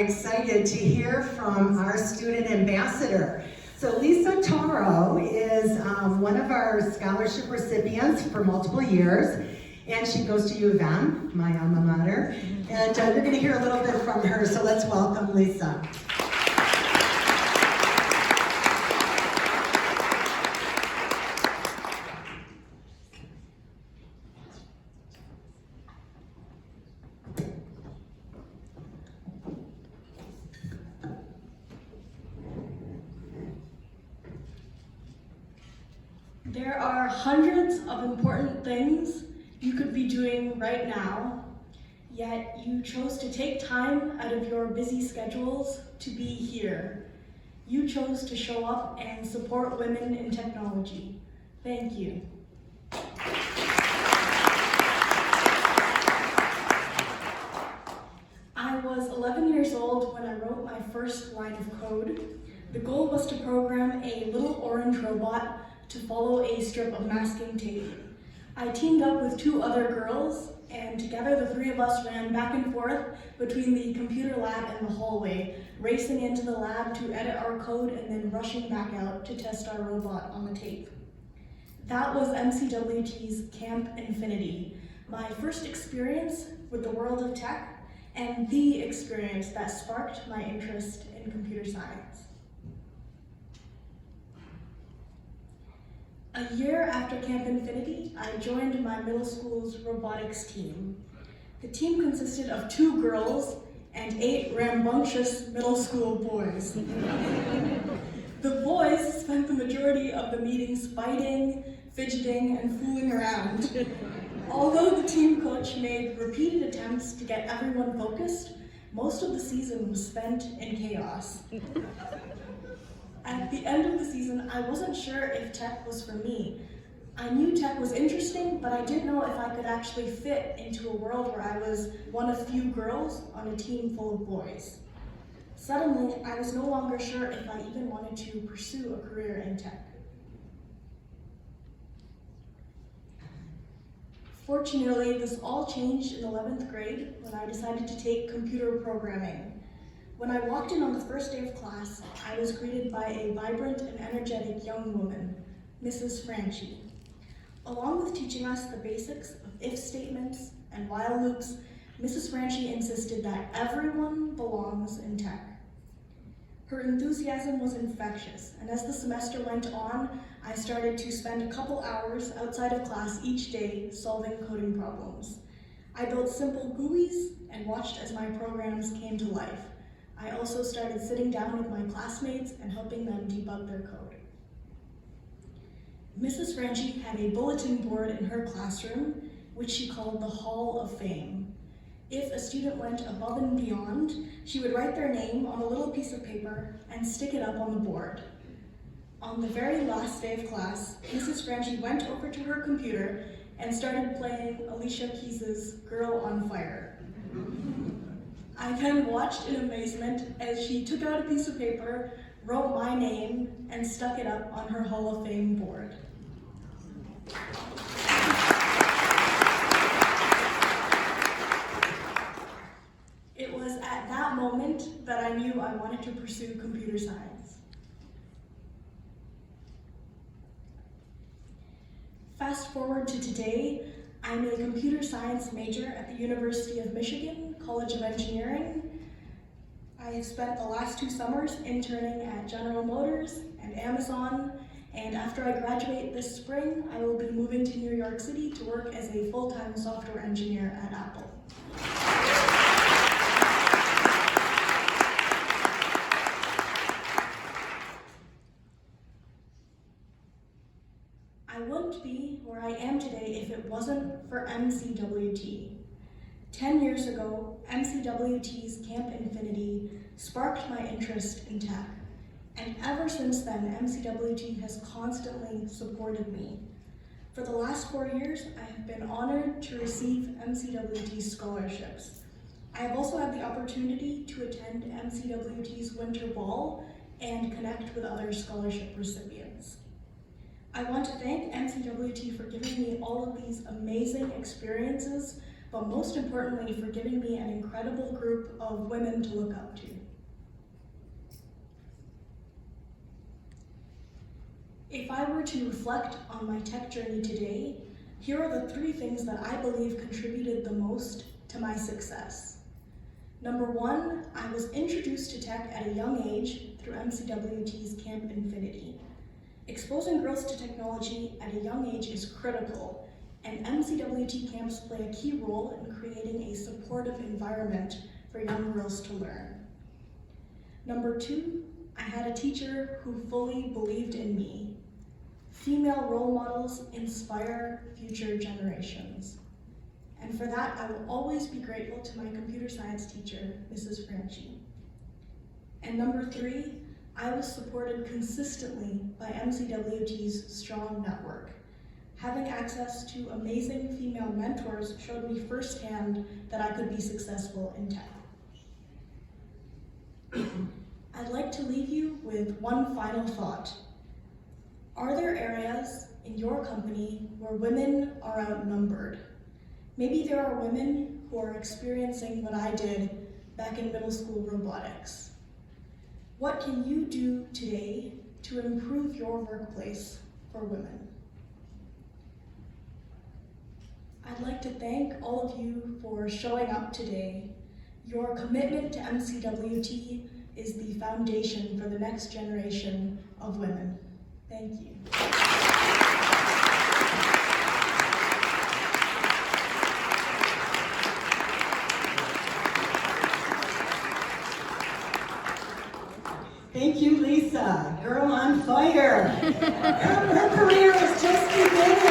excited to hear from our student ambassador. So Lisa Tauro is one of our scholarship recipients for multiple years, and she goes to U of M, my alma mater, and we're going to hear a little bit from her, so let's welcome Lisa. There are hundreds of important things you could be doing right now, yet you chose to take time out of your busy schedules to be here. You chose to show up and support women in technology. Thank you. I was 11 years old when I wrote my first line of code. The goal was to program a little orange robot to follow a strip of masking tape. I teamed up with two other girls, and together the three of us ran back and forth between the computer lab and the hallway, racing into the lab to edit our code and then rushing back out to test our robot on the tape. That was MCWT's Camp Infinity, my first experience with the world of tech and the experience that sparked my interest in computer science. A year after Camp Infinity, I joined my middle school's robotics team. The team consisted of 2 girls and 8 rambunctious middle school boys. The boys spent the majority of the meetings fighting, fidgeting, and fooling around. Although the team coach made repeated attempts to get everyone focused, most of the season was spent in chaos. At the end of the season, I wasn't sure if tech was for me. I knew tech was interesting, but I didn't know if I could actually fit into a world where I was one of few girls on a team full of boys. Suddenly, I was no longer sure if I even wanted to pursue a career in tech. Fortunately, this all changed in 11th grade when I decided to take computer programming. When I walked in on the first day of class, I was greeted by a vibrant and energetic young woman, Mrs. Franchi. Along with teaching us the basics of if statements and while loops, Mrs. Franchi insisted that everyone belongs in tech. Her enthusiasm was infectious, and as the semester went on, I started to spend a couple hours outside of class each day solving coding problems. I built simple GUIs and watched as my programs came to life. I also started sitting down with my classmates and helping them debug their code. Mrs. Franchi had a bulletin board in her classroom, which she called the Hall of Fame. If a student went above and beyond, she would write their name on a little piece of paper and stick it up on the board. On the very last day of class, Mrs. Franchi went over to her computer and started playing Alicia Keys's Girl on Fire. I then watched in amazement as she took out a piece of paper, wrote my name, and stuck it up on her Hall of Fame board. It was at that moment that I knew I wanted to pursue computer science. Fast forward to today, I'm a computer science major at the University of Michigan, College of Engineering. I have spent the last 2 summers interning at General Motors and Amazon, and after I graduate this spring, I will be moving to New York City to work as a full-time software engineer at Apple. I wouldn't be where I am today if it wasn't for MCWT. 10 years ago, MCWT's Camp Infinity sparked my interest in tech, and ever since then, MCWT has constantly supported me. For the last 4 years, I have been honored to receive MCWT scholarships. I have also had the opportunity to attend MCWT's Winter Ball and connect with other scholarship recipients. I want to thank MCWT for giving me all of these amazing experiences, but most importantly for giving me an incredible group of women to look up to. If I were to reflect on my tech journey today, here are the 3 things that I believe contributed the most to my success. Number 1, I was introduced to tech at a young age through MCWT's Camp Infinity. Exposing girls to technology at a young age is critical, and MCWT camps play a key role in creating a supportive environment for young girls to learn. Number 2, I had a teacher who fully believed in me. Female role models inspire future generations. And for that, I will always be grateful to my computer science teacher, Mrs. Franchi. And number 3, I was supported consistently by MCWT's strong network. Having access to amazing female mentors showed me firsthand that I could be successful in tech. I'd like to leave you with one final thought. Are there areas in your company where women are outnumbered? Maybe there are women who are experiencing what I did back in middle school robotics. What can you do today to improve your workplace for women? I'd like to thank all of you for showing up today. Your commitment to MCWT is the foundation for the next generation of women. Thank you. Thank you, Lisa. Girl on fire. Her career is just beginning.